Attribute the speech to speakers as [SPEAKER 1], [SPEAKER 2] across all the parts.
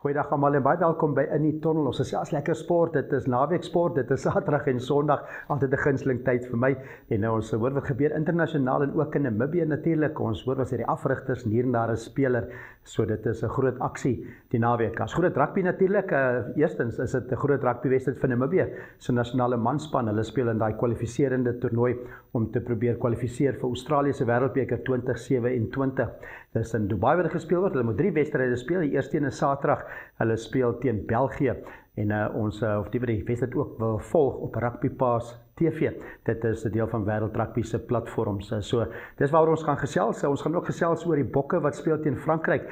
[SPEAKER 1] Goeiedag almal en baie welkom by In die Tunnel. Ons is lekker sport, dit is naweek sport, dit is Saterdag en Sondag, altyd 'n gunsteling tyd vir my. En nou ons hoor wat gebeur internasionaal en ook in Namibië natuurlik. Ons hoor wat sê die afrigters en hier en daar 'n speler. So dit is 'n groot aksie die naweek. As groot rugby natuurlik, eerstens is dit 'n groot rugby-wedstryd vir Namibië. So nasionale manspan, hulle speel in daai kwalifiserende toernooi om te probeer kwalifiseer vir Australië se Wêreldbeker 2027. Dis in Dubai waar gespeel word. Hulle moet 3 wedstryde speel. Die eerste een is Saterdag. Hulle speel teen België en ons of die wedstryd ook wil volg op Rugby Pass TV. Dit is 'n deel van Wêreld Rugby se platforms. So dis waaroor ons gaan gesels. Ons gaan ook gesels oor die Bokke wat speel teen Frankryk.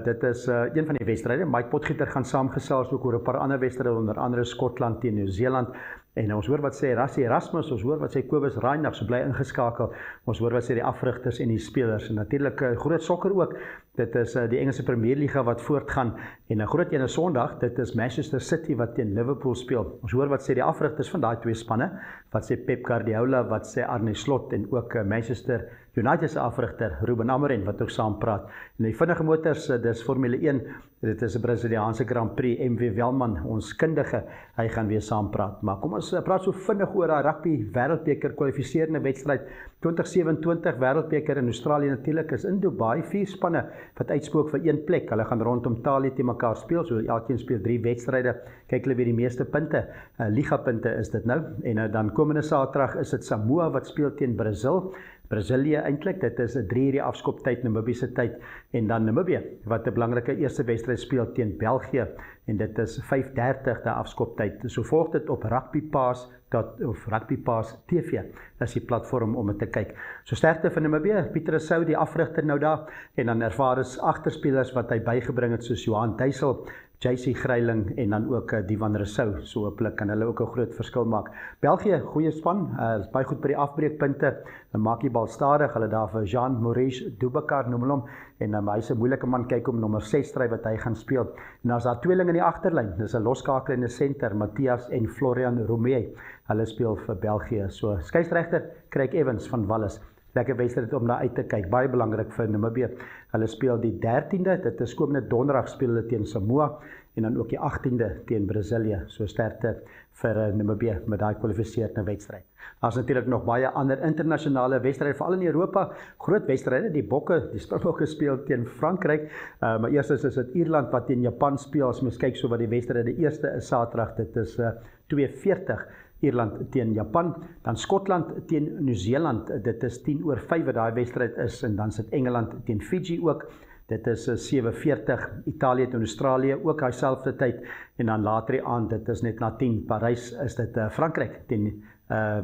[SPEAKER 1] Dit is een van die wedstryde. Mike Potgieter gaan saamgesels ook oor 'n paar ander wedstryde, onder andere Skotland teen Nieu-Seeland. En ons hoor wat sê Rassie Erasmus, ons hoor wat sê Kobus Reinagh, so bly ingeskakel. Ons hoor wat sê die afrigters en die spelers. En natuurlik groot sokker ook. Dit is die Engelse Premierliga wat voortgaan. En 'n groot een is Sondag, dit is Manchester City wat teen Liverpool speel. Ons hoor wat sê die afrigters van daai twee spanne. Wat sê Pep Guardiola, wat sê Arne Slot en ook Manchester United se afrigter Ruben Amorim wat ook saam praat. En die vinnige motors, dis Formule 1. Dit is 'n Brasiliaanse Grand Prix. MV Welman, ons kundige, hy gaan weer saam praat. Maar kom ons praat so vinnig oor daai rugby wêreldbeker kwalifiserende wedstryd 2027 wêreldbeker in Australië natuurlik is in Dubai. 4 spanne wat uitspook vir 1 plek. Hulle gaan rondom Tali te mekaar speel. So elkeen speel 3 wedstryde. Kyk hulle weer die meeste punte. Liga punte is dit nou. En dan komende Saterdag is dit Samoa wat speel teen Brasilië eintlik, dit is 'n 3 uur afskoptyd Namibiese tyd en dan Namibië wat 'n belangrike eerste wedstryd speel teen België en dit is 5:30 die afskoptyd. So volg dit op Rugby Pass TV. Dis die platform om dit te kyk. So sterkte van Namibië, Pieter Rousseau die afrigter nou daar en dan ervare agterspelers wat hy bygebring het soos Johan Duisel, JC Greiling en dan ook Divan Rousseau. So hopelik kan hulle ook 'n groot verskil maak. België, goeie span, is baie goed by die afbreekpunte. Hulle maak die bal stadig. Hulle daar vir Jean-Maurice Dubakar noem hom en hy's 'n moeilike man kyk om nommer 6 stry wat hy gaan speel. En daar's daar tweelinge in die agterlyn. Dis 'n loskakel in die senter, Matthias en Florian Romee. Hulle speel vir België. So skeieregter Craig Evans van Wallis. Lekker wedstryd om daar uit te kyk. Baie belangrik vir Namibië. Hulle speel die 13de, dit is komende donderdag speel hulle teen Samoa en dan ook die 18de teen Brasilië. So sterkte vir Namibië met daai kwalifiserende wedstryd. Daar's natuurlik nog baie ander internasionale wedstryde veral in Europa. Groot wedstryde, die Springbokke speel teen Frankryk. Maar eerstens is dit Ierland wat teen Japan speel. As mens kyk so wat die wedstryde, die eerste is Saterdag, dit is 2:40 Ierland teen Japan, dan Skotland teen Nieu-Seeland, dit is 10:05 wat daai wedstryd is, en dan sit Engeland teen Fiji ook, dit is 7:40, Italië teen Australië, ook daai selfde tyd, en dan later die aand, dit is net na 10, Parys is dit Frankryk teen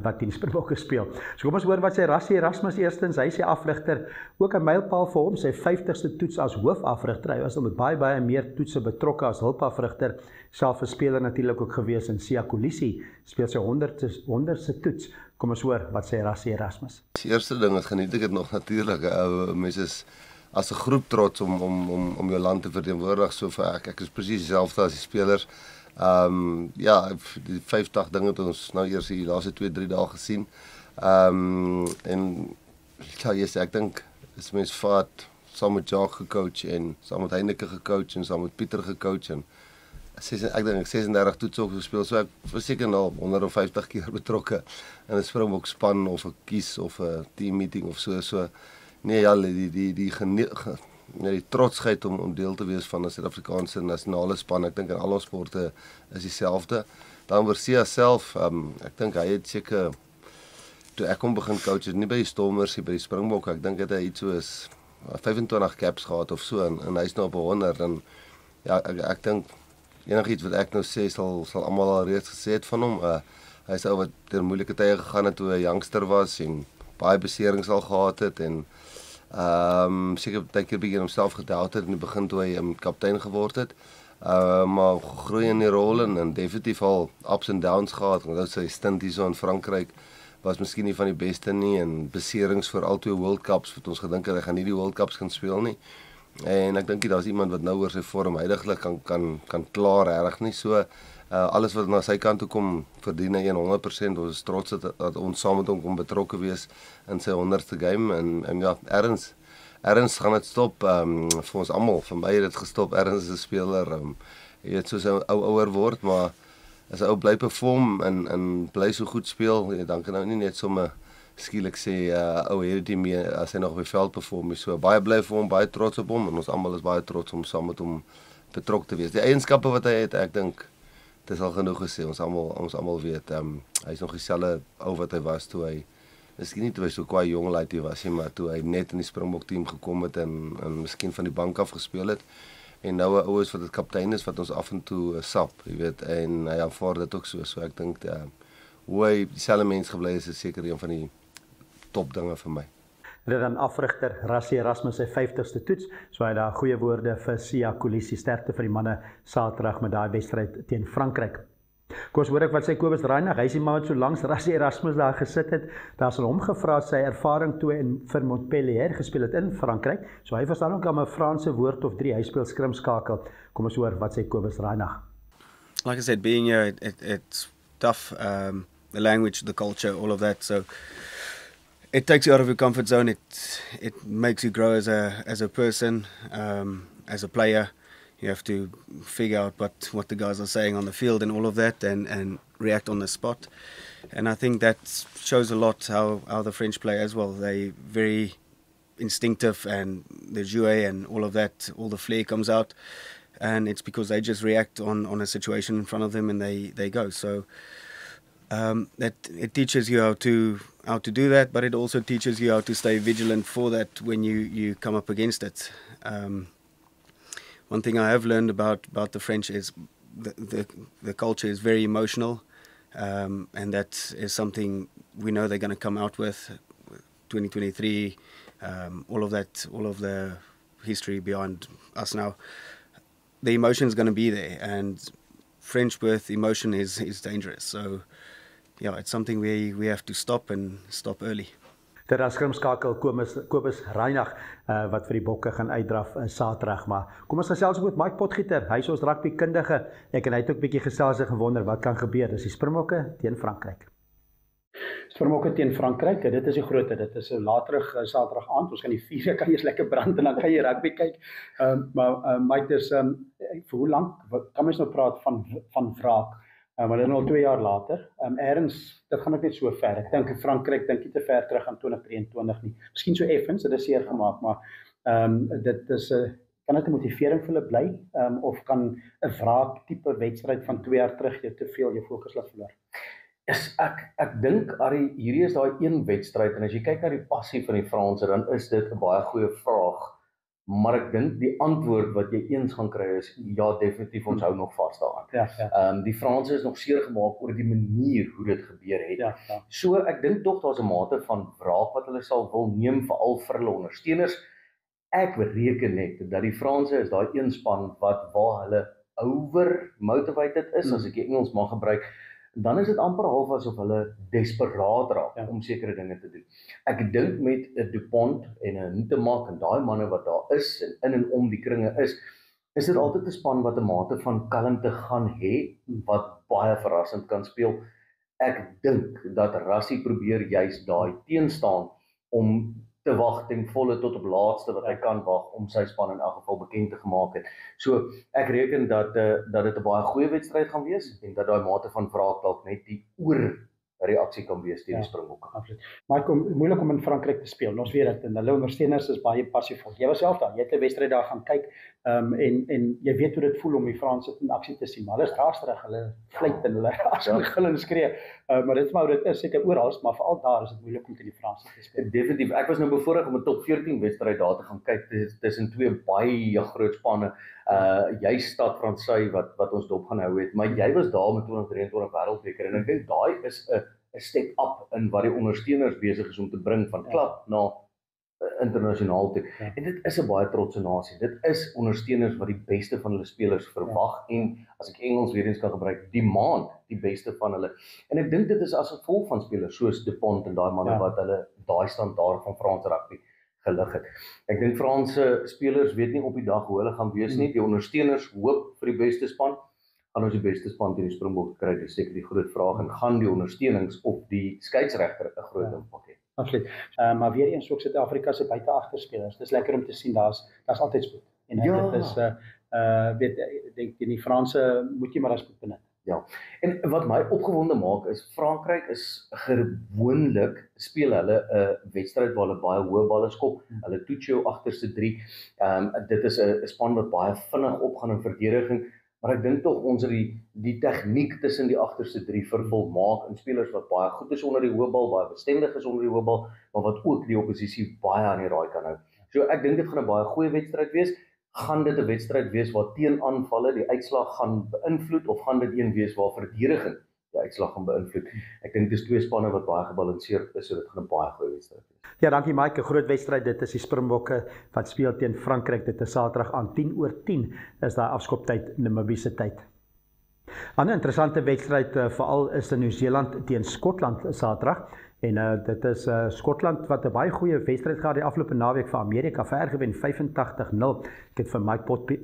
[SPEAKER 1] wat teen Springbokke speel. So kom ons hoor wat sê Rassie Erasmus eerstens, hy sê afrigter, ook 'n mylpaal vir hom, sy 50ste toets as hoofafrigter, hy was dan met baie meer toetse betrokke as hulpafrigter, self 'n speler natuurlik ook gewees in Siya Kolisi, speel sy 100ste toets. Kom ons hoor wat sê Rassie Erasmus.
[SPEAKER 2] Die eerste ding is geniet ek dit nog natuurlik, mense is as 'n groep trots om jou land te verteenwoordig, so vir ek is presies dieselfde as die spelers. Ja, die 50 dinge het ons nou eers die laaste 2-3 dae gesien. En ja, ek dink as mens vat saam met Jacques gecoach en saam met Heineke gecoach en saam met Pieter gecoach en ek dink 36 toets ook gespeel, so ek was seker nou 150 keer betrokke in 'n Springbok span of 'n kies of 'n team meeting of so. Nee, ja, die trotsheid om deel te wees van 'n Suid-Afrikaanse nasionale span, ek dink in al ons sporte is dieselfde. Dan oor Siya self, ek dink hy het seker, toe ek hom begin coach, nie by die Stormers, by die Springbok, ek dink het hy iets soos 25 caps gehad of so, en hy's nou op 100, en ja, ek dink, enigiets wat ek nou sê, sal almal al reeds gesê het van hom, hy's ou wat deur moeilike tye gegaan het toe hy youngster was, en baie beserings al gehad het, en seker baie keer begin homself gedoubt het in die begin toe hy kaptein geword het, maar groei in die rol en definitief al ups and downs gehad, want sy stint hier so in Frankryk was miskien nie van die beste nie, en beserings vir al 2 World Cups, wat ons gedink het, hy gaan nie die World Cups kan speel nie, en ek dink daar's iemand wat nou oor sy vorm huidiglik kan klaar regtig nie, so alles wat na sy kant toe kom, verdien hy 100%, ons is trots dat ons saam met hom kon betrokke wees in sy 100ste game, en ja, ergens ergens gaan dit stop vir ons almal. Vir my het dit gestop ergens as 'n speler. Jy weet soos 'n ouer word, maar as 'n ou bly perform en bly so goed speel, dan kan nou nie net sommer skielik sê ou hierdie team as hy nog op die veld perform. So baie bly vir hom, baie trots op hom en ons almal is baie trots om saam met hom betrokke te wees. Die eienskappe wat hy het, ek dink dit is al genoeg gesê. Ons almal weet hy is nog dieselfde ou wat hy was toe hy miskien nie toe hy so kwaai jong laaitie was nie, maar toe hy net in die Springbok team gekom het en miskien van die bank af gespeel het. En nou 'n ou is wat dit kaptein is wat ons af en toe sap, jy weet, en hy aanvaar dit ook so ek dink hoe hy dieselfde mens gebly is seker een van die top dinge vir my.
[SPEAKER 1] Dit dan afrigter Rassie Erasmus sy 50ste toets, so hy daar goeie woorde vir Siya Kolisi, sterkte vir die manne Saterdag met daai wedstryd teen Frankryk. Kom ons hoor ek wat sê Kobus Reinagh, hy is die man wat so langs Rassie Erasmus daar gesit het. Daar sal hom gevra sy ervaring toe en vir Montpellier gespeel het in Frankryk, so hy verstaan ook al 'n Franse woord of 3, hy speel skrimskakel. Kom ons hoor wat sê Kobus Reinagh.
[SPEAKER 3] Like I said, being here, it's tough, the language, the culture, all of that, so it takes you out of your comfort zone. It makes you grow as a person, as a player. You have to figure out what the guys are saying on the field and all of that, and react on the spot. And I think that shows a lot how the French play as well. They very instinctive, and the jouet and all of that, all the flair comes out, and it's because they just react on a situation in front of them and they go. So that it teaches you how to do that, but it also teaches you how to stay vigilant for that when you come up against it. One thing I have learned about the French is the culture is very emotional, and that is something we know they're going to come out with 2023, all of that, all of the history behind us now. The emotion is going to be there, and French with emotion is dangerous. So yeah, it's something we have to stop and stop early.
[SPEAKER 1] Dit is skrimskakel Kobus Reinagh wat vir die Bokke gaan uitdraf Saterdag, maar kom ons gesels ook met Mike Potgieter. Hy is ons rugbykundige. Ek en hy het ook 'n bietjie gesels en gewonder wat kan gebeur. Dis die Springbokke teen Frankryk.
[SPEAKER 4] Springbokke teen Frankryk, dit is die grootte. Dit is so laterig Saterdag aand. Ons gaan die 4 kan eers lekker brand en dan kan jy rugby kyk. Maar Mike, dis vir hoe lank kan mens nou praat van wraak? Maar dit is al 2 jaar later. Ergens, dit gaan ook net so ver. Ek dink Frankryk dink nie te ver terug aan 2023 nie. Miskien so effens, dit is seer gemaak, maar dit is kan dit 'n motivering vir hulle bly, of kan 'n wraak tipe wedstryd van 2 jaar terug jou te veel jou fokus laat verloor?
[SPEAKER 5] Ek dink hierdie is daai een wedstryd, en as jy kyk na die passie van die Franse, dan is dit 'n baie goeie vraag. Maar ek dink die antwoord wat jy eens gaan kry is, ja, definitief, ons hou nog vas daaraan.
[SPEAKER 4] Ja.
[SPEAKER 5] Die Franse is nog seer gemaak oor die manier hoe dit gebeur het.
[SPEAKER 4] Ja.
[SPEAKER 5] So ek dink tog daar's 'n mate van wraak wat hulle sal wil neem, veral vir hulle ondersteuners. Ek bereken net dat die Franse is daai een span waar hulle over motivated is, as ek die Engels mag gebruik. Dan is dit amper half asof hulle desperaat raak om sekere dinge te doen. Ek dink met 'n Dupont en 'n Ntemak en daai manne wat daar is en in en om die kringe is dit altyd 'n span wat 'n mate van kalmte gaan hê, wat baie verrassend kan speel. Ek dink dat Rassie probeer juis daai teenstaan om te wag ten volle tot op laatste wat hy kan wag om sy span in elk geval bekend te gemaak het. So ek reken dat dit 'n baie goeie wedstryd gaan wees en dat daai mate van wraak dalk net die oorreaksie kan wees teen die Springbokke.
[SPEAKER 4] Absoluut. Maar moeilik om in Frankryk te speel. Ons weet dit en hulle ondersteuners is baie passievol. Jy was self daar, jy het 'n wedstryd daar gaan kyk, en jy weet hoe dit voel om die Franse in aksie te sien. Maar hulle is raserig, hulle fluit en hulle raas en gil en skree. Maar dit is maar hoe dit is, seker oral, maar veral daar is dit moeilik om teen die Franse te speel.
[SPEAKER 5] Definitief. Ek was nou bevoorreg om 'n top 14 wedstryd daar te gaan kyk tussen 2 baie groot spanne. Jy Stad Fransy wat ons dop gaan hou het, maar jy was daar met 2023 Wêreldbeker en ek dink daai is 'n step up in wat die ondersteuners besig is om te bring van klub na internasionaal toe. En dit is 'n baie trotse nasie. Dit is ondersteuners wat die beste van hulle spelers verwag en as ek Engels weer eens kan gebruik, demand die beste van hulle. En ek dink dit is as gevolg van spelers soos Dupont en daai manne wat hulle daai standaard van Franse rugby gelig het. Ek dink Franse spelers weet nie op die dag hoe hulle gaan wees nie. Die ondersteuners hoop vir die beste span. gaan ons die beste span teen die Springbokke kry? Dis seker die groot vraag, en gaan die ondersteunings op die skeieregter 'n groot impak hê?
[SPEAKER 4] Absoluut. Maar weer eens ook Suid-Afrika se buite-agterspelers. Dis lekker om te sien daar's altyd spoed. En dit is weet ek dink die Franse moet jy maar as spoed benut.
[SPEAKER 5] Ja, en wat my opgewonde maak is Frankryk is gewoonlik speel hulle 'n wedstryd waar hulle baie hoë balle skop. Hulle toets jou agterste 3. Dit is 'n span wat baie vinnig opgaan in verdediging, maar ek dink tog ons het die tegniek tussen die agterste 3 vervolmaak in spelers wat baie goed is onder die hoë bal, baie bestendig is onder die hoë bal, maar wat ook die oppositie baie aan die raai kan hou. So ek dink dit gaan 'n baie goeie wedstryd wees. Gaan dit 'n wedstryd wees waar teenaanvalle die uitslag gaan beïnvloed, of gaan dit een wees waar verdediging die uitslag gaan beïnvloed? Ek dink dis twee spanne wat baie gebalanseerd is, so dit gaan 'n baie goeie wedstryd wees.
[SPEAKER 1] Ja, dankie Mike, 'n groot wedstryd. Dit is die Springbokke wat speel teen Frankryk. Dit is Saterdag aan 10:10 is daai afskoptyd Namibiese tyd. 'n Ander interessante wedstryd veral is in Nieu-Seeland teen Skotland Saterdag. En dit is Skotland wat 'n baie goeie wedstryd gehad die afgelope naweek vir Amerika, ver gewen 85-0. Ek het vir Mike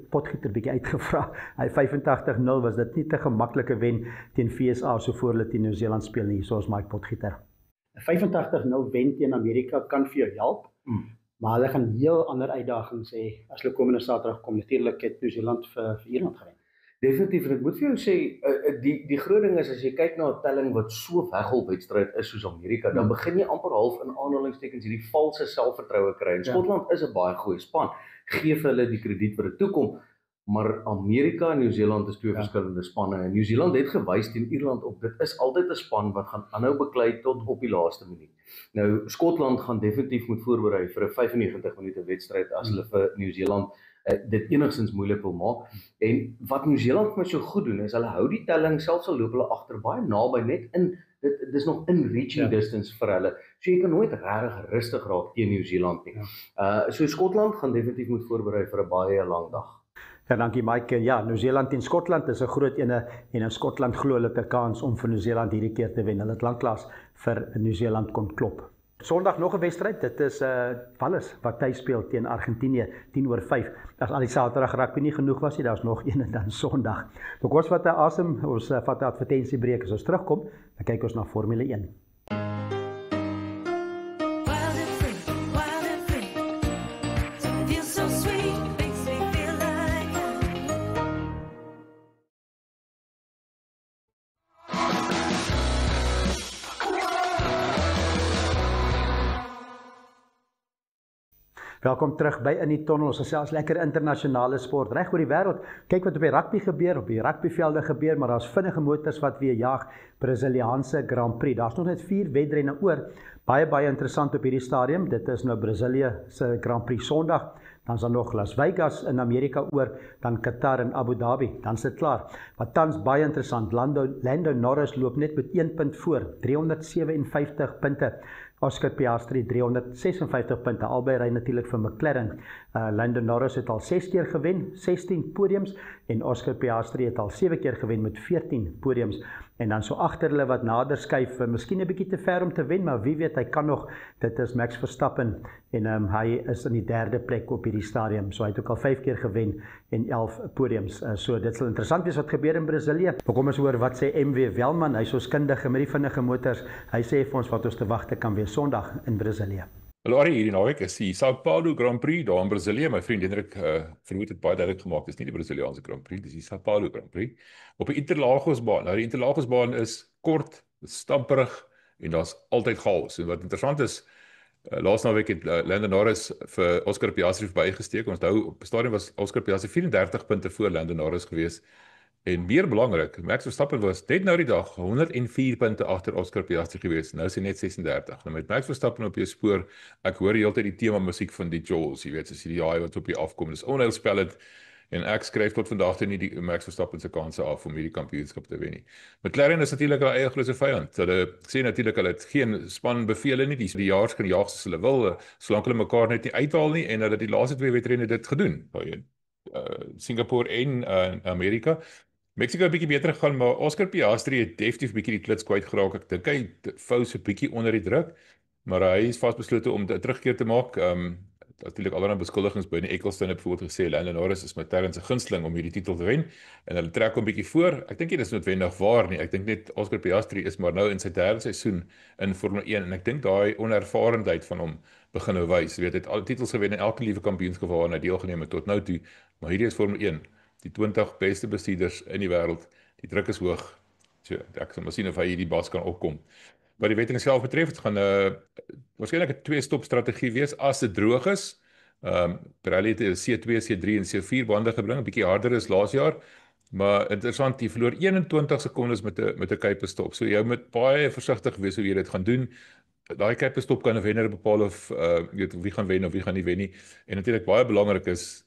[SPEAKER 1] Potgieter bietjie uitgevra. Hy 85-0 was dit nie te gemaklike wen teen VSA so voor hulle teen Nieu-Seeland speel nie, soos Mike Potgieter.
[SPEAKER 4] 'n 85-0 wen teen Amerika kan vir jou help, maar hulle gaan heel ander uitdagings hê as hulle komende Saterdag kom. Natuurlik het Nieu-Seeland vir Ierland gewen.
[SPEAKER 5] Definitief, en ek moet vir jou sê, die groot ding is, as jy kyk na 'n telling wat so weggolf wedstryd is soos Amerika, dan begin jy amper half in aanhalingstekens hierdie valse selfvertroue kry. En Skotland is 'n baie goeie span. Geef hulle die krediet wat dit toekom, maar Amerika en Nieu-Seeland is twee verskillende spanne. En Nieu-Seeland het gewys teen Ierland op, dit is altyd 'n span wat gaan aanhou beklei tot op die laaste minuut. Nou, Skotland gaan definitief moet voorberei vir 'n 95 minute wedstryd as hulle vir Nieu-Seeland dit enigstens moeilik wil maak. En wat Nieu-Seeland vir my so goed doen is hulle hou die telling, selfs al loop hulle agter baie naby, net in dis nog in reaching distance vir hulle. So jy kan nooit regtig rustig raak teen Nieu-Seeland nie. So Skotland gaan definitief moet voorberei vir 'n baie lang dag.
[SPEAKER 1] Ja, dankie Mike. Ja, Nieu-Seeland teen Skotland is 'n groot ene en in Skotland glo hulle het 'n kans om vir Nieu-Seeland hierdie keer te wen. Hulle het lanklaas vir Nieu-Seeland kon klop. Sondag nog 'n wedstryd. Dit is Wales wat tuis speel teen Argentinië 10:05. As al die Saterdag rugby nie genoeg was nie, daar's nog een en dan Sondag. Maar ons vat 'n asem, ons vat 'n advertensiebreek. As ons terugkom, dan kyk ons na Formule 1. Welkom terug by In die Tunnel. Ons gesels lekker internasionale sport reg oor die wêreld. Kyk wat op die rugby gebeur, op die rugbyvelde gebeur, maar daar's vinnige motors wat weer jag. Brasiliaanse Grand Prix. Daar's nog net 4 wedrenne oor. Baie interessant op hierdie stadium. Dit is nou Brasilië se Grand Prix Sondag. Dan is daar nog Las Vegas in Amerika oor, dan Qatar en Abu Dhabi. Dan is dit klaar. Wat tans baie interessant, Lando Norris loop net met 1 punt voor, 357 punte. Oscar Piastri 356 punte, albei ry natuurlik vir McLaren. Lando Norris het al 6 keer gewen, 16 podiums, en Oscar Piastri het al 7 keer gewen met 14 podiums. En dan so agter hulle wat nader skuif, miskien 'n bietjie te ver om te wen, maar wie weet, hy kan nog. Dit is Max Verstappen en hy is in die 3de plek op hierdie stadium. So hy het ook al 5 keer gewen en 11 podiums. So dit sal interessant wees wat gebeur in Brasilië. Kom ons hoor wat sê MW Welman, hy's ons kundige met die vinnige motors. Hy sê vir ons wat ons te wagte kan wees Sondag in Brasilië.
[SPEAKER 6] Hallo Arie, hierdie naweek is die São Paulo Grand Prix daar in Brasilië. My vriend Hendrik vermoed het baie duidelik gemaak, dis nie die Brasiliaanse Grand Prix, dis die São Paulo Grand Prix. Op 'n Interlagosbaan. Nou die Interlagosbaan is kort, stamperig en daar's altyd chaos. En wat interessant is, laas naweek het Lando Norris vir Oscar Piastri verbygesteek. Ons onthou op die stadium was Oscar Piastri 34 punte voor Lando Norris gewees. En meer belangrik, Max Verstappen was net nou die dag 104 punte agter Oscar Piastri gewees. Nou is hy net 36. Nou met Max Verstappen op jou spoor, ek hoor die hele tyd die tema musiek van die Jaws, jy weet, soos die haai wat op jou afkom. Dis onheilspellend en ek skryf tot vandag toe nie die Max Verstappen se kanse af om hierdie kampioenskap te wen nie. McLaren is natuurlik hulle eie grootste vyand. Hulle sê natuurlik hulle het geen spanbevele nie. Die jaars kan jaag soos hulle wil, solank hulle mekaar net nie uithaal nie, en hulle die laaste 2 wedrenne dit gedoen. Singapore en Amerika. Mexico het 'n bietjie beter gegaan, maar Oscar Piastri het definitief bietjie die klits kwyt geraak. Ek dink hy vou so 'n bietjie onder die druk, maar hy is vasbeslote om 'n terugkeer te maak. natuurlik allerlei beskuldigings by die Eccleston het bijvoorbeeld gesê Lando Norris is McLaren se gunsteling om hierdie titel te wen en hulle trek hom 'n bietjie voor. Ek dink nie dis noodwendig waar nie. Ek dink net Oscar Piastri is maar nou in sy 3de seisoen in Formule 1 en ek dink daai onervarenheid van hom begin nou wys. Jy weet, hy het al titels gewen in elke liewe kampioenskap waaraan hy deelgeneem het tot nou toe, maar hierdie is Formule 1. Die 20 beste bestuurders in die wêreld. Die druk is hoog. So ek sal maar sien of hy hierdie bas kan opkom. Wat die wedren self betref, het gaan waarskynlik 'n 2-stop strategie wees as dit droog is. Pirelli het C2, C3 en C4 bande gebring, 'n bietjie harder as laas jaar, maar interessant, jy verloor 21 sekondes met 'n kuipestop. So jy moet baie versigtig wees hoe jy dit gaan doen. Daai kuipestop kan 'n wenner bepaal of weet wie gaan wen of wie gaan nie wen nie. En natuurlik baie belangrik is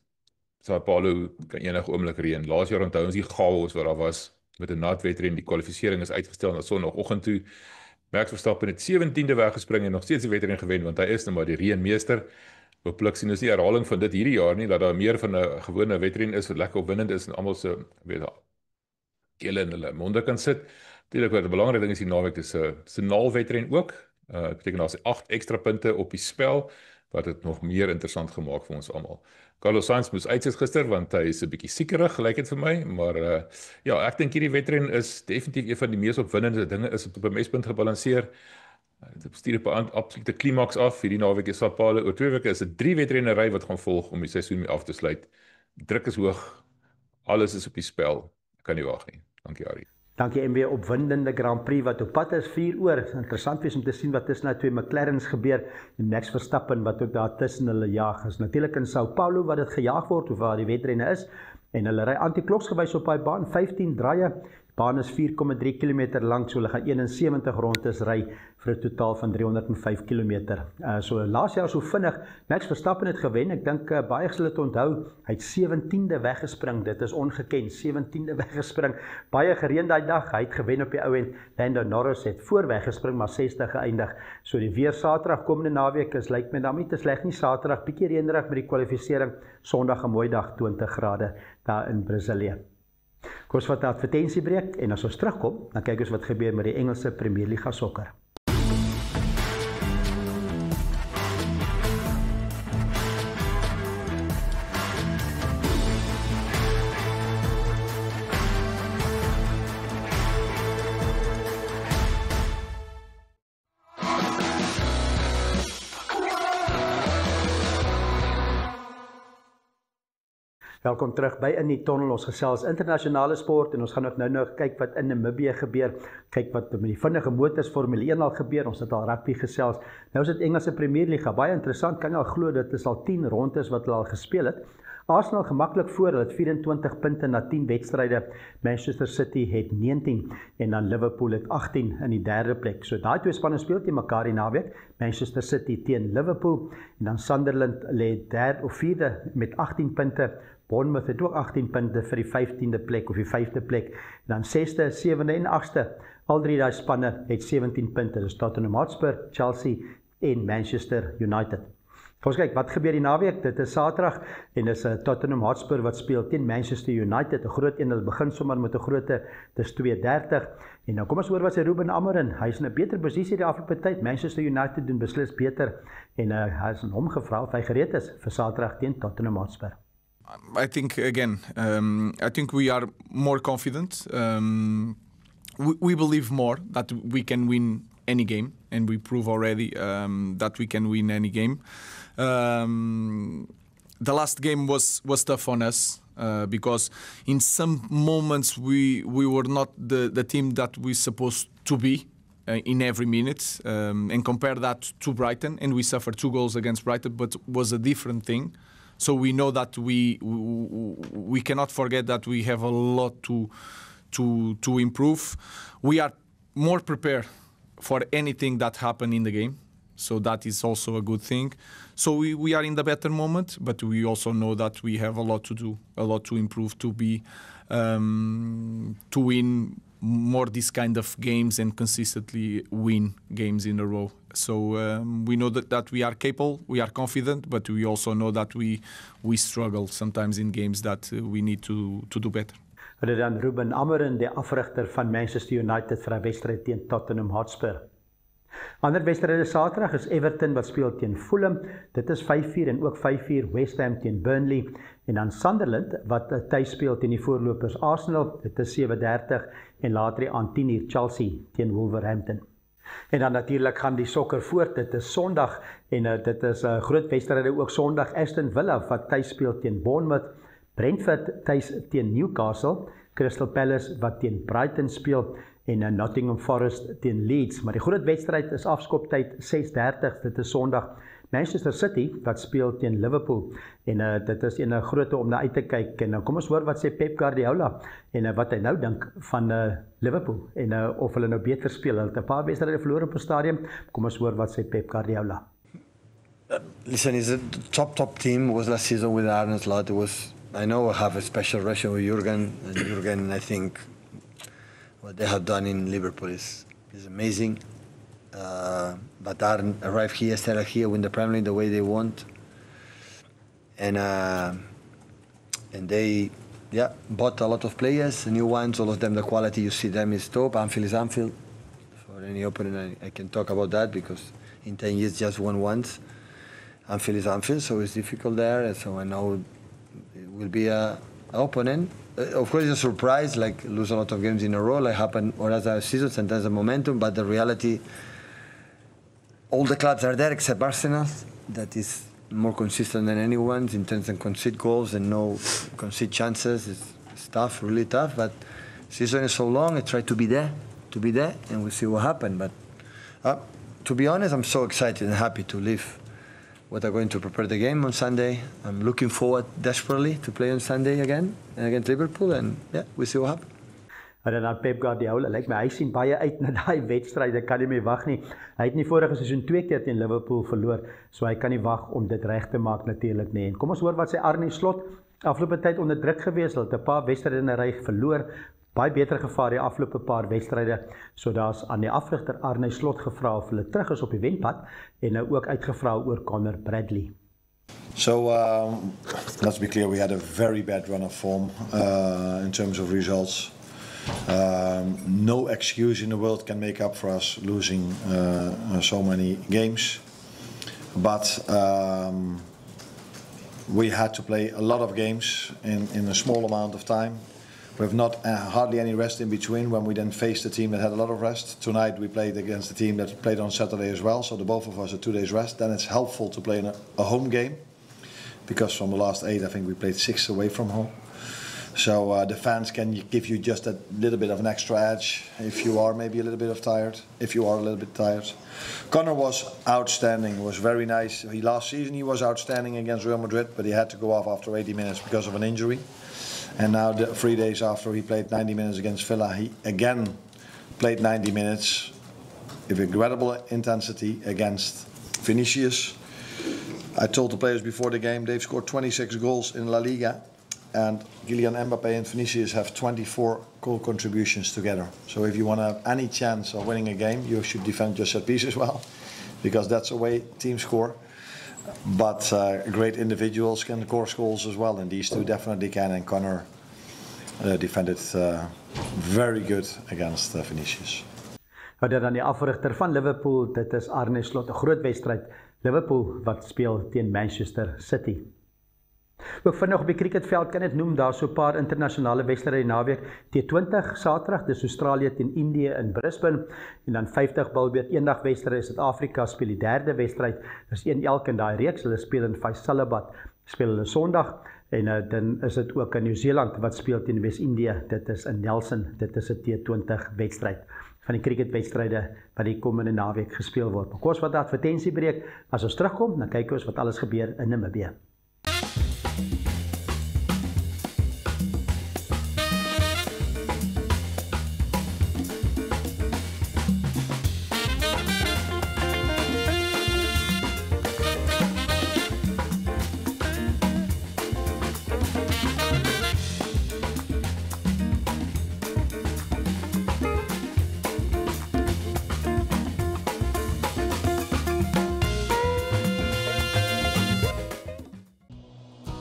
[SPEAKER 6] Sao Paulo kan enige oomblik reën. Laas jaar onthou ons die chaos wat daar was met 'n nat wedren, die kwalifisering is uitgestel na Sondagoggend toe. Max Verstappen het 17de weggespring en nog steeds die wedren gewen, want hy is nou maar die reënmeester. Hooplik sien ons nie herhaling van dit hierdie jaar nie, dat daar meer van 'n gewone wedren is wat lekker opwindend is en almal se weet kele in hulle monde kan sit. Natuurlik wat 'n belangrike ding is die naweek is 'n naalwedren ook. Dit beteken daar's 8 ekstra punte op die spel wat dit nog meer interessant gemaak vir ons almal. Carlos Sainz moes uitsit gister want hy is 'n bietjie siekerig, gelyk dit vir my, maar ja, ek dink hierdie wedren is definitief een van die mees opwindende dinge, is op 'n mespunt gebalanseer. Dit stuur op 'n absolute klimaks af. Hierdie naweek is Sao Paulo, oor 2 weke is dit 3 wedrennery wat gaan volg om die seisoen mee af te sluit. Druk is hoog, alles is op die spel. Ek kan nie wag nie. Dankie Ari.
[SPEAKER 1] Dankie MB, opwindende Grand Prix wat op pad is 4 oor. Interessant wees om te sien wat tussen nou 2 McLarens gebeur en Max Verstappen wat ook daar tussen hulle jaag is. Natuurlik in Sao Paulo wat dit gejaag word of waar die wedrenne is en hulle ry anti-kloks gewys op daai baan, 15 draaie. Die baan is 4,3 km lank, so hulle gaan 71 rondes ry vir 'n totaal van 305 km. So laas jaar so vinnig, Max Verstappen het gewen. Ek dink baie sal dit onthou. Hy het 17de weggespring. Dit is ongeken, 17de weggespring. Baie gereën daai dag. Hy het gewen op die ou end. Lando Norris het voor weggespring, maar 60 geëindig. So die weer Saterdag komende naweek is lyk my dan nie te sleg nie. Saterdag bietjie reënerig met die kwalifisering. Sondag 'n mooi dag, 20 grade daar in Brasilië. Kom ons vat 'n advertensiebreek en as ons terugkom, dan kyk ons wat gebeur met die Engelse Premierliga sokker. Welkom terug by In die Tunnel. Ons gesels internasionale sport en ons gaan ook nou kyk wat in Namibië gebeur. Kyk wat met die vinnige motors Formule 1 al gebeur. Ons het al rugby gesels. Nou is dit Engelse Premierliga. Baie interessant. Kan jy al glo dit is al 10 rondes wat hulle al gespeel het. Arsenal gemaklik voor, hulle het 24 punte na 10 wedstryde. Manchester City het 19 en dan Liverpool het 18 in die 3de plek. So daai 2 spanne speel teen mekaar die naweek. Manchester City teen Liverpool en dan Sunderland lê 3de of 4de met 18 punte. Bournemouth het ook 18 punte vir die 15de plek of die 5de plek. Dan 6de, 7de en 8de. Al 3 daai spanne het 17 punte. Dis Tottenham Hotspur, Chelsea en Manchester United. Kom ons kyk wat gebeur die naweek. Dit is Saterdag en dis Tottenham Hotspur wat speel teen Manchester United. 'n Groot een, hulle begin sommer met 'n grootte, dis 2:30. En nou kom ons hoor wat sê Ruben Amorim. Hy is in 'n beter posisie die afgelope tyd. Manchester United doen beslis beter en hy is hom gevra of hy gereed is vir Saterdag teen Tottenham Hotspur.
[SPEAKER 7] I think again, I think we are more confident. We believe more that we can win any game, and we prove already that we can win any game. The last game was tough on us because in some moments we were not the team that we supposed to be in every minute, and compare that to Brighton, and we suffered 2 goals against Brighton, but was a different thing. So we know that we cannot forget that we have a lot to improve. We are more prepared for anything that happened in the game. So that is also a good thing. So we are in the better moment, but we also know that we have a lot to do, a lot to improve, to be to win more this kind of games and consistently win games in a row. So we know that we are capable, we are confident, but we also know that we struggle sometimes in games that we need to do better.
[SPEAKER 1] Hulle dan Ruben Amorim, die afrigter van Manchester United vir 'n wedstryd teen Tottenham Hotspur. Ander wedstryde Saterdag is Everton wat speel teen Fulham. Dit is 5:00 en ook 5:00 West Ham teen Burnley en dan Sunderland wat tuis speel teen die voorlopers Arsenal. Dit is 7:30 en later die aand 10:00 Chelsea teen Wolverhampton. En dan natuurlik gaan die sokker voort. Dit is Sondag en dit is 'n groot wedstryde ook Sondag. Aston Villa wat tuis speel teen Bournemouth, Brentford tuis teen Newcastle, Crystal Palace wat teen Brighton speel en Nottingham Forest teen Leeds. Maar die groot wedstryd is afskoptyd 6:30. Dit is Sondag. Manchester City wat speel teen Liverpool en dit is 'n groot om na uit te kyk. En kom ons hoor wat sê Pep Guardiola en wat hy nou dink van Liverpool en of hulle nou beter speel. Hulle het 'n paar wedstryde verloor op 'n stadium. Kom ons hoor wat sê Pep Guardiola.
[SPEAKER 8] Listen, it's a top team. It was last season with Arne Slot. I know I have a special relation with Jurgen, and Jurgen, I think what they have done in Liverpool is amazing. But Arne arrived here, started here, win the Premier League the way they want, and they bought a lot of players, new ones. All of them, the quality you see them is top. Anfield is Anfield. For any opponent, I can talk about that because in 10 years just won once. Anfield is Anfield, so it's difficult there. And so I know it will be a opponent. Of course, it's a surprise, like lose a lot of games in a row, like happen or as a season, sometimes a momentum. But the reality, all the clubs are there except Arsenal. That is more consistent than anyone's in terms of concede goals and no concede chances. It's tough, really tough. But season is so long. I try to be there, and we'll see what happens. But to be honest, I'm so excited and happy to live. What are going to prepare the game on Sunday. I'm looking forward desperately to play on Sunday again and against Liverpool, and we'll see what happens.
[SPEAKER 1] En dan Pep Guardiola, lyk my hy sien baie uit na daai wedstryd. Ek kan nie meer wag nie. Hy het nie vorige seisoen 2 keer teen Liverpool verloor, so hy kan nie wag om dit reg te maak natuurlik nie. En kom ons hoor wat sê Arne Slot. Afgelope tyd onder druk gewees, hulle het 'n paar wedstryde in 'n ry verloor. Baie beter gevaar die afgelope paar wedstryde. So daar's aan die afrigter Arne Slot gevra of hulle terug is op die wenpad en nou ook uitgevra oor Conor Bradley.
[SPEAKER 9] So let's be clear, we had a very bad run of form in terms of results. No excuse in the world can make up for us losing so many games. But we had to play a lot of games in a small amount of time. We have not hardly any rest in between when we then faced a team that had a lot of rest. Tonight we played against a team that played on Saturday as well, so the both of us had 2 days rest. Then it's helpful to play in a home game, because from the last 8 I think we played 6 away from home. So the fans can give you just a little bit of an extra edge if you are maybe a little bit tired. Conor was outstanding. It was very nice. Last season he was outstanding against Real Madrid, but he had to go off after 80 minutes because of an injury. And now 3 days after he played 90 minutes against Villa, he again played 90 minutes with incredible intensity against Vinicius. I told the players before the game they've scored 26 goals in La Liga, and Kylian Mbappé and Vinicius have 24 goal contributions together. So if you want to have any chance of winning a game, you should defend your set piece as well, because that's the way teams score. But great individuals can score goals as well, and these two definitely can. And Conor defended very good against Vinicius.
[SPEAKER 1] Wat dan die afrigter van Liverpool, dit is Arne Slot, 'n groot wedstryd. Liverpool wat speel teen Manchester City. Ook vinnig op die cricketveld kan dit noem, daar so 'n paar internasionale wedstryde die naweek. T20 Saterdag, dis Australië teen Indië in Brisbane, en dan 50 bilbeerd eendag wedstryde. Suid-Afrika speel die derde wedstryd. Dis 1 elk in daai reeks. Hulle speel in Faisalabad, speel hulle Sondag, en dan is dit ook in Nieu-Seeland wat speel teen Wes-Indië. Dit is in Nelson. Dit is 'n T20 wedstryd van die cricketwedstryde wat die komende naweek gespeel word. Maar kom ons wat advertensiebreek. As ons terugkom, dan kyk ons wat alles gebeur in Namibië.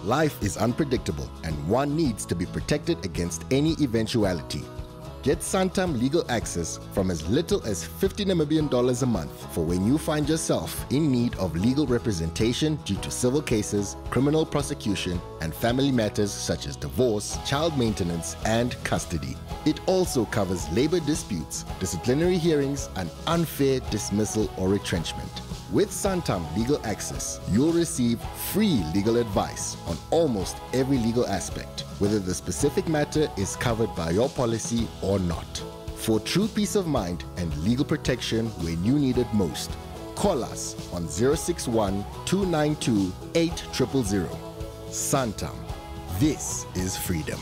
[SPEAKER 10] Life is unpredictable, and one needs to be protected against any eventuality. Get Santam legal access from as little as $50 Namibian a month for when you find yourself in need of legal representation due to civil cases, criminal prosecution, and family matters such as divorce, child maintenance, and custody. It also covers labor disputes, disciplinary hearings, and unfair dismissal or retrenchment. With Santam Legal Access, you'll receive free legal advice on almost every legal aspect, whether the specific matter is covered by your policy or not. For true peace of mind and legal protection when you need it most, call us on 061 292 8000. Santam. This is freedom.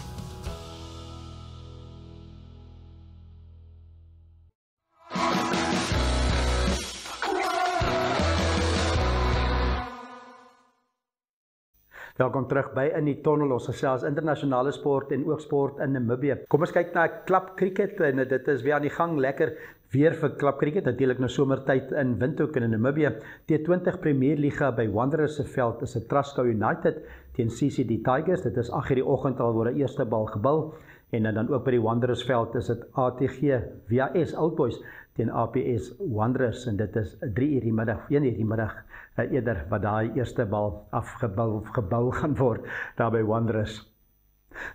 [SPEAKER 1] Welkom terug by In die Tunnel. Ons gesels internasionale sport en ook sport in Namibië. Kom ons kyk na klap cricket en dit is weer aan die gang. Lekker weer vir klap cricket. Natuurlik nou somertyd in Windhoek in Namibië. T20 Premier Liga by Wanderers se veld is 'n Trustco United teen CCD Tigers. Dit is 8:00 die oggend al word die eerste bal gebal en dan ook by die Wanderers veld is dit ATG VAS Old Boys teen APS Wanderers en dit is 3:00 die middag, 1:00 die middag eerder wat daai eerste bal gebou gaan word daar by Wanderers.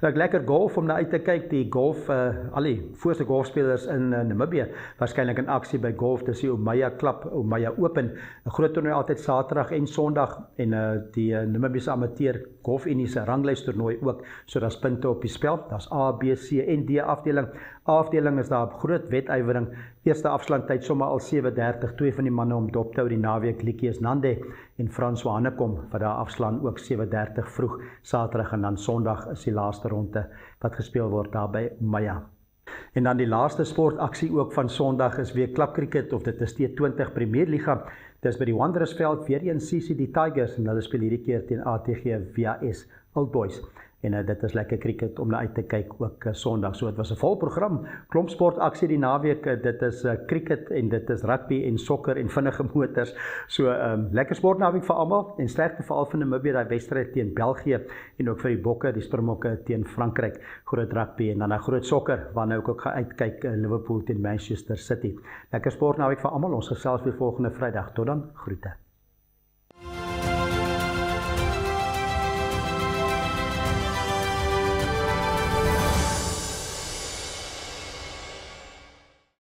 [SPEAKER 1] Nou lekker golf om na uit te kyk, die golf, al die voorste golfspelers in Namibië, waarskynlik in aksie by golf, dis die Omaya Klap, Omaya Open, 'n groot toernooi altyd Saterdag en Sondag en die Namibiese Amateur Golfunie se ranglystoernooi ook, so daar's punte op die spel, daar's A, B, C en D afdeling. A-afdeling is daar op groot wedywering, eerste afslandtyd sommer al 7:30, twee van die manne om dop te hou die naweek, Likies Nande en François Hannekom, wat daar afslaan ook 7:30 vroeg Saterdag en dan Sondag is die laaste ronde wat gespeel word daar by Omaya. En dan die laaste sportaksie ook van Sondag is weer klapkriket of dit is T20 Premier Liga. Dis by die Wanderers veld weer een CCD Tigers en hulle speel hierdie keer teen ATG VAS Old Boys. En dit is lekker cricket om na uit te kyk ook Sondag. So dit was 'n vol program, klomp sportaksie die naweek. Dit is cricket en dit is rugby en sokker en vinnige motors. So lekker sportnaweek vir almal en sterkte veral vir Namibië daai wedstryd teen België en ook vir die Bokke, die Springbokke teen Frankryk. Groot rugby en dan 'n groot sokker waarna ek ook gaan uitkyk Liverpool teen Manchester City. Lekker sportnaweek vir almal. Ons gesels weer volgende Vrydag. Tot dan, groete.